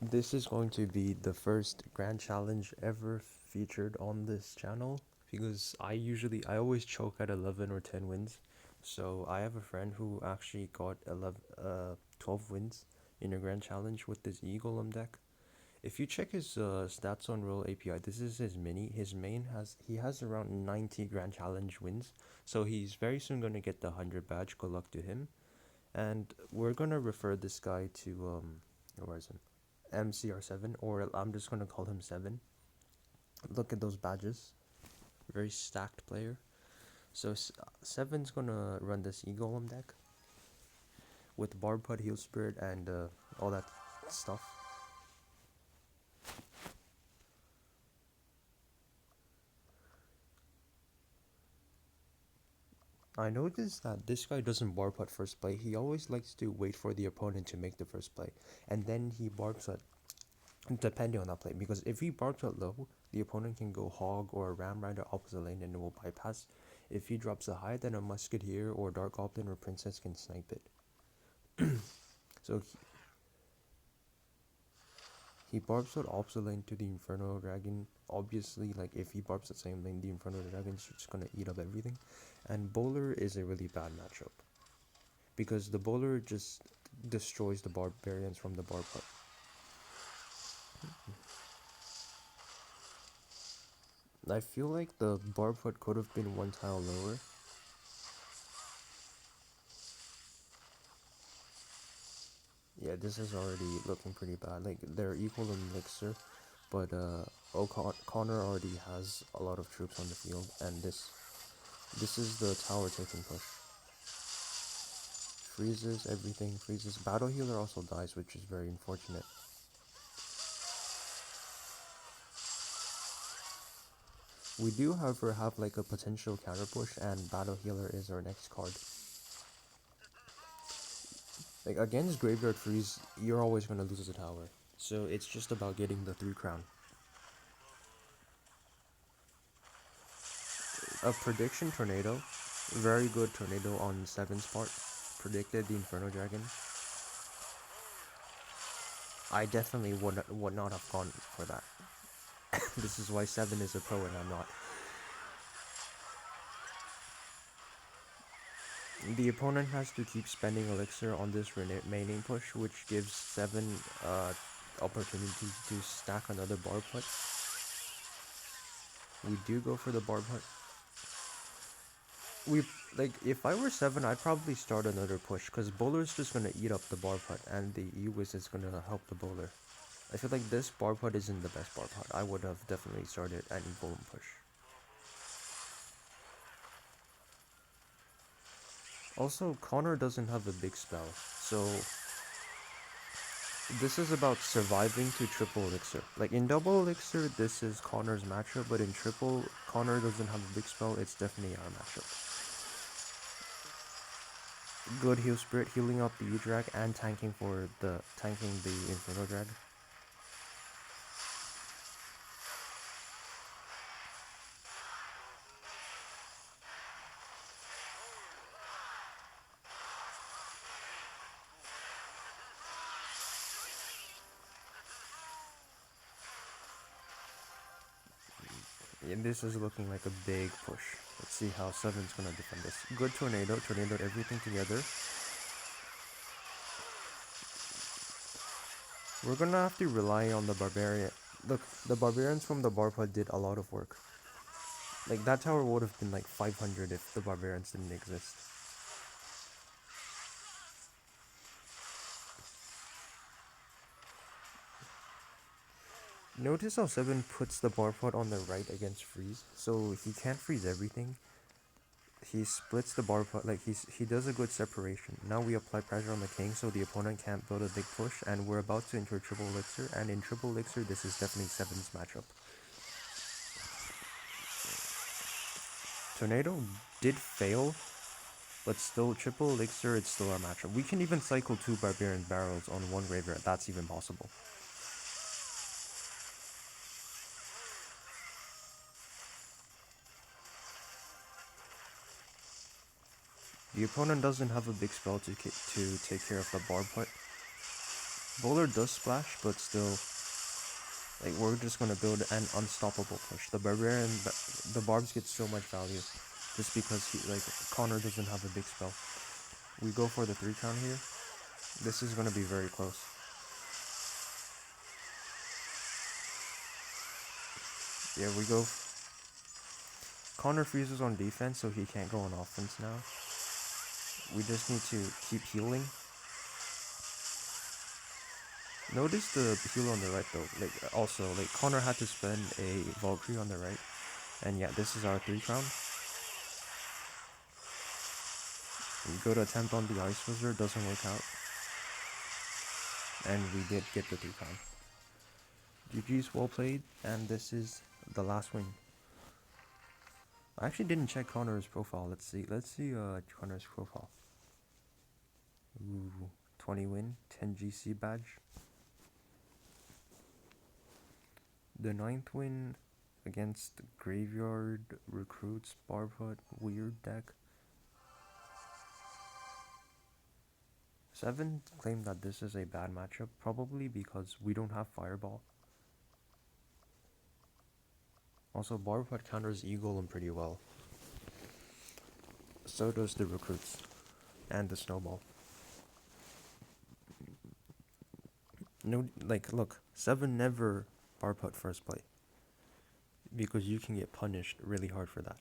This is going to be the first grand challenge ever featured on this channel because I always choke at 11 or 10 wins. So I have a friend who actually got 12 wins in a grand challenge with this Egolem deck. If you check his stats on Roll API, this is his mini. His main he has around 90 grand challenge wins. So he's very soon going to get the 100 badge. Good luck to him. And we're going to refer this guy to where is him? MCR7, or I'm just gonna call him 7. Look at those badges. Very stacked player. So 7's gonna run this Egolem deck with Barbud, Heal Spirit, and all that stuff. I noticed that this guy doesn't Barbud first play. He always likes to wait for the opponent to make the first play, and then he Barbs depending on that play. Because if he Barbs low, the opponent can go Hog or Ram Rider opposite lane and it will bypass. If he drops a high, then a Musketeer or Dark Goblin or Princess can snipe it. So he barbs out opposite lane to the Inferno Dragon. Obviously, like if he barbs the same lane, the Inferno Dragon's just gonna eat up everything. And Bowler is a really bad matchup because the Bowler just destroys the Barbarians from the barb hut. I feel like the barb hut could have been one tile lower. Yeah, this is already looking pretty bad. Like they're equal in elixir, but Connor already has a lot of troops on the field, and this is the tower taking push. Freezes everything, freezes. Battle healer also dies, which is very unfortunate. We do, however, have like a potential counter push, and battle healer is our next card. Like against graveyard freeze, you're always gonna lose a tower, so it's just about getting the 3 crown. A prediction tornado, very good tornado on 7's part. Predicted the Inferno Dragon. I definitely would not have gone for that. This is why 7 is a pro and I'm not. The opponent has to keep spending elixir on this remaining push, which gives 7 opportunity to stack another barb hut. We do go for the barb hut. We like if I were 7, I'd probably start another push because bowler's just gonna eat up the barb hut and the E-Wiz is gonna help the bowler. I feel like this barb hut isn't the best barb hut. I would have definitely started an Egolem push. Also, Connor doesn't have a big spell, so this is about surviving to triple elixir. Like in double elixir, this is Connor's matchup, but in triple, Connor doesn't have a big spell. It's definitely our matchup. Good heal spirit, healing up the E-Drag and tanking the Inferno Drag. And this is looking like a big push. Let's see how 7's gonna defend this. Good tornado, tornadoed everything together. We're gonna have to rely on the barbarian. Look, the barbarians from the Barpa did a lot of work. Like that tower would have been like 500 if the barbarians didn't exist. Notice how 7 puts the bar pot on the right against freeze, so he can't freeze everything. He splits the bar pot, like he does a good separation. Now we apply pressure on the king so the opponent can't build a big push, and we're about to enter triple elixir, and in triple elixir this is definitely 7's matchup. Tornado did fail, but still triple elixir, it's still our matchup. We can even cycle 2 barbarian barrels on 1 graveyard, that's even possible. The opponent doesn't have a big spell to take care of the barb hut. Bowler does splash, but still, like, we're just gonna build an unstoppable push. The barbarian, the barbs get so much value, just because Connor doesn't have a big spell. We go for the 3 crown here. This is gonna be very close. Yeah, we go. Connor freezes on defense, so he can't go on offense now. We just need to keep healing. Notice the heal on the right though. Like Connor had to spend a Valkyrie on the right, and yeah, this is our 3 crown. We go to attempt on the Ice Wizard, doesn't work out, and we did get the 3 crown. GG's, well played, and this is the last win. I actually didn't check Connor's profile. Let's see Connor's profile. Ooh, 20 win, 10 GC badge. The 9th win against Graveyard Recruits Barfoot weird deck. 7 claimed that this is a bad matchup, probably because we don't have Fireball. Also, Barfoot counters Egolem pretty well. So does the Recruits and the Snowball. No, like, look, 7 never Barfoot first play, because you can get punished really hard for that.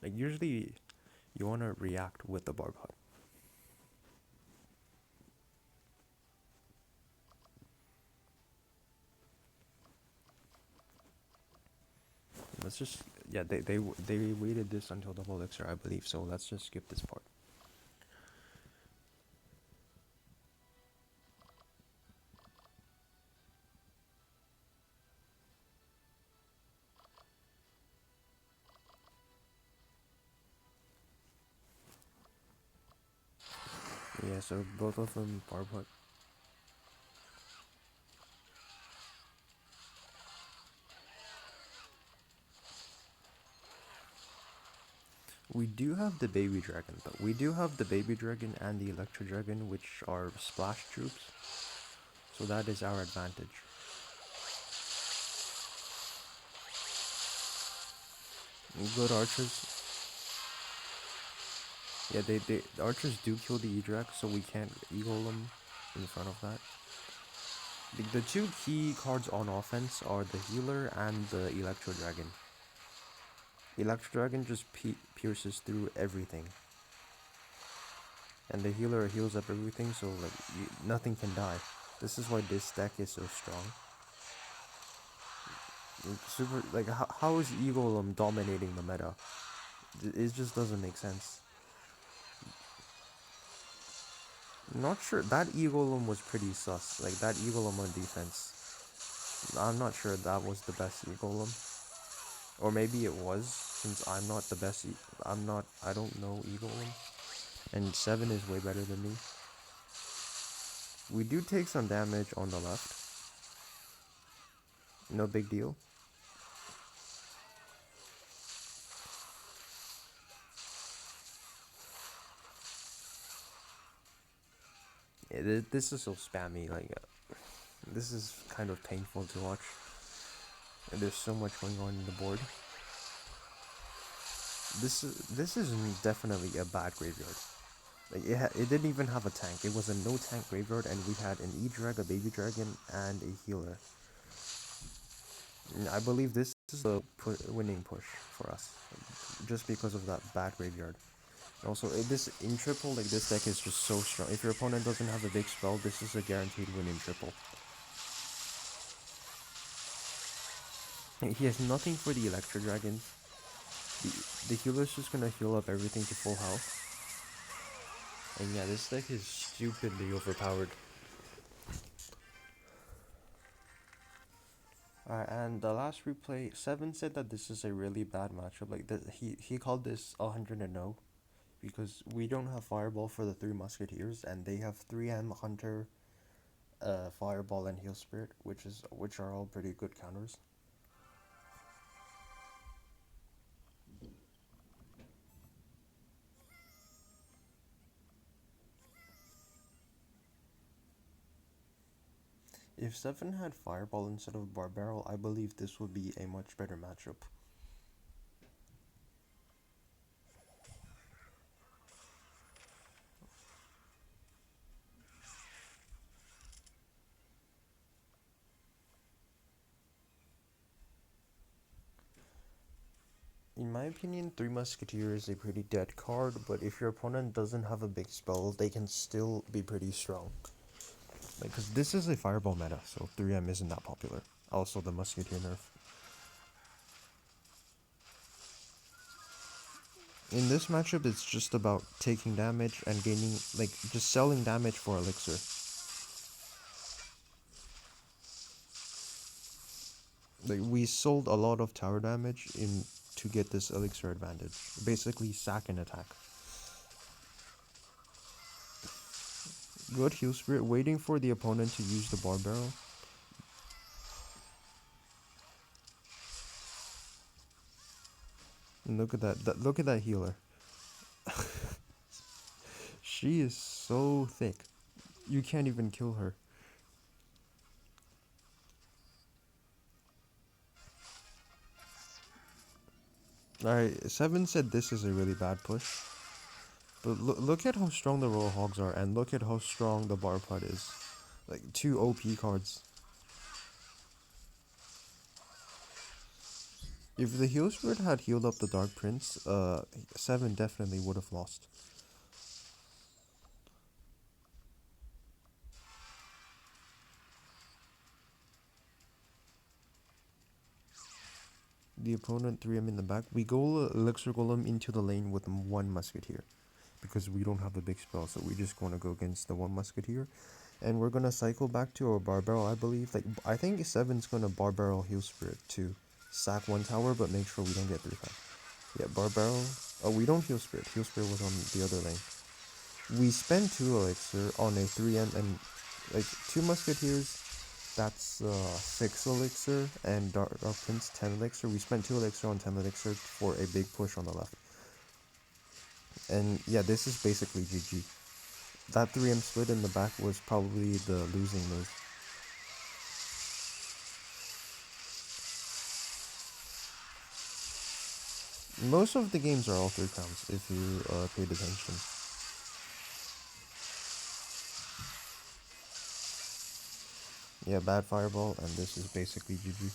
Like, usually you want to react with the Barfoot. Let's just, yeah, they waited this until double elixir, I believe, so let's just skip this part. Yeah, so both of them Barfoot. We do have the baby dragon though. We do have the baby dragon and the electro dragon, which are splash troops. So that is our advantage. Good archers. Yeah, the archers do kill the E-Drac, so we can't Egolem in front of that. The 2 key cards on offense are the healer and the electro dragon. Electro dragon just pierces through everything, and the healer heals up everything, so like nothing can die. This is why this deck is so strong. Super, like, how is Egolem dominating the meta? It just doesn't make sense. Not sure, that Egolem was pretty sus. Like, that Egolem on defense, I'm not sure that was the best Egolem. Or maybe it was, since I'm not the best. I don't know Egolem. And 7 is way better than me. We do take some damage on the left. No big deal. Yeah, this is so spammy. Like, this is kind of painful to watch. And there's so much going on in the board. This is definitely a bad graveyard. Like, it didn't even have a tank. It was a no tank graveyard, and we had an E-Drag, a baby dragon, and a healer. And I believe this is the winning push for us, just because of that bad graveyard. Also, this in triple, like, this deck is just so strong. If your opponent doesn't have a big spell, this is a guaranteed win in triple. He has nothing for the Electro Dragons. The healer's just gonna heal up everything to full health. And yeah, this deck is stupidly overpowered. And the last replay, 7 said that this is a really bad matchup. Like, he called this 100-0, because we don't have Fireball for the 3 Musketeers, and they have 3M, Hunter, Fireball, and Heal Spirit, which are all pretty good counters. If 7 had Fireball instead of Barbarrel, I believe this would be a much better matchup. In my opinion, Three Musketeers is a pretty dead card, but if your opponent doesn't have a big spell, they can still be pretty strong. Like, because this is a Fireball meta, so 3M isn't that popular. Also, the Musketeer nerf. In this matchup, it's just about taking damage and gaining, like, just selling damage for Elixir. Like, we sold a lot of tower damage in to get this Elixir advantage. Basically, sack and attack. Good heal spirit, waiting for the opponent to use the bar barrel. And look at that, look at that healer. She is so thick. You can't even kill her. Alright, Seven said this is a really bad push. But look at how strong the Royal Hogs are, and look at how strong the Bar Putt is. Like, two OP cards. If the Heal Spirit had healed up the Dark Prince, 7 definitely would have lost. The opponent 3M in the back. We go Elixir Golem into the lane with one Musketeer. Because we don't have a big spell, so we just want to go against the one Musketeer. And we're gonna cycle back to our Barbarrel, I believe. Like, I think 7's gonna Barbarrel Heal Spirit to sack one tower, but make sure we don't get 3-5. Yeah, Barbarrel. Oh, we don't Heal Spirit. Heal Spirit was on the other lane. We spend 2 Elixir on a 3M and, like, 2 Musketeers. That's 6 Elixir, and Dark Prince 10 Elixir. We spent 2 Elixir on 10 Elixir for a big push on the left. And yeah, this is basically GG. That 3M split in the back was probably the losing move. Most of the games are all 3 crowns, if you paid attention. Yeah, bad fireball, and this is basically GG.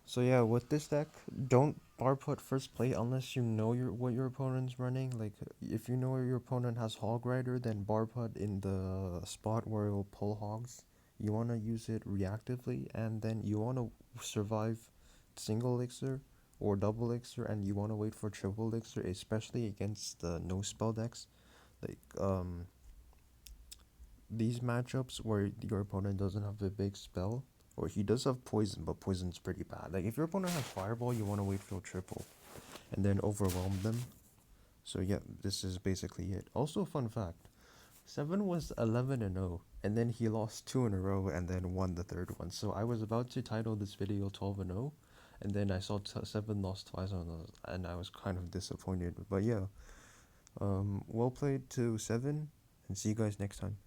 So yeah, with this deck, don't bar put first play unless you know what your opponent's running. Like, if you know your opponent has Hog Rider, then bar put in the spot where it will pull hogs. You want to use it reactively, and then you want to survive single elixir or double elixir, and you want to wait for triple elixir, especially against the no spell decks. Like, these matchups where your opponent doesn't have a big spell, or he does have poison, but poison's pretty bad. Like, if your opponent has fireball, you want to wait for triple and then overwhelm them. So yeah, this is basically it. Also, fun fact, 7 was 11 and 0, and then he lost 2 in a row and then won the third one. So I was about to title this video 12 and 0, and then I saw 7 lost twice on those, and I was kind of disappointed. But yeah, well played to 7, and see you guys next time.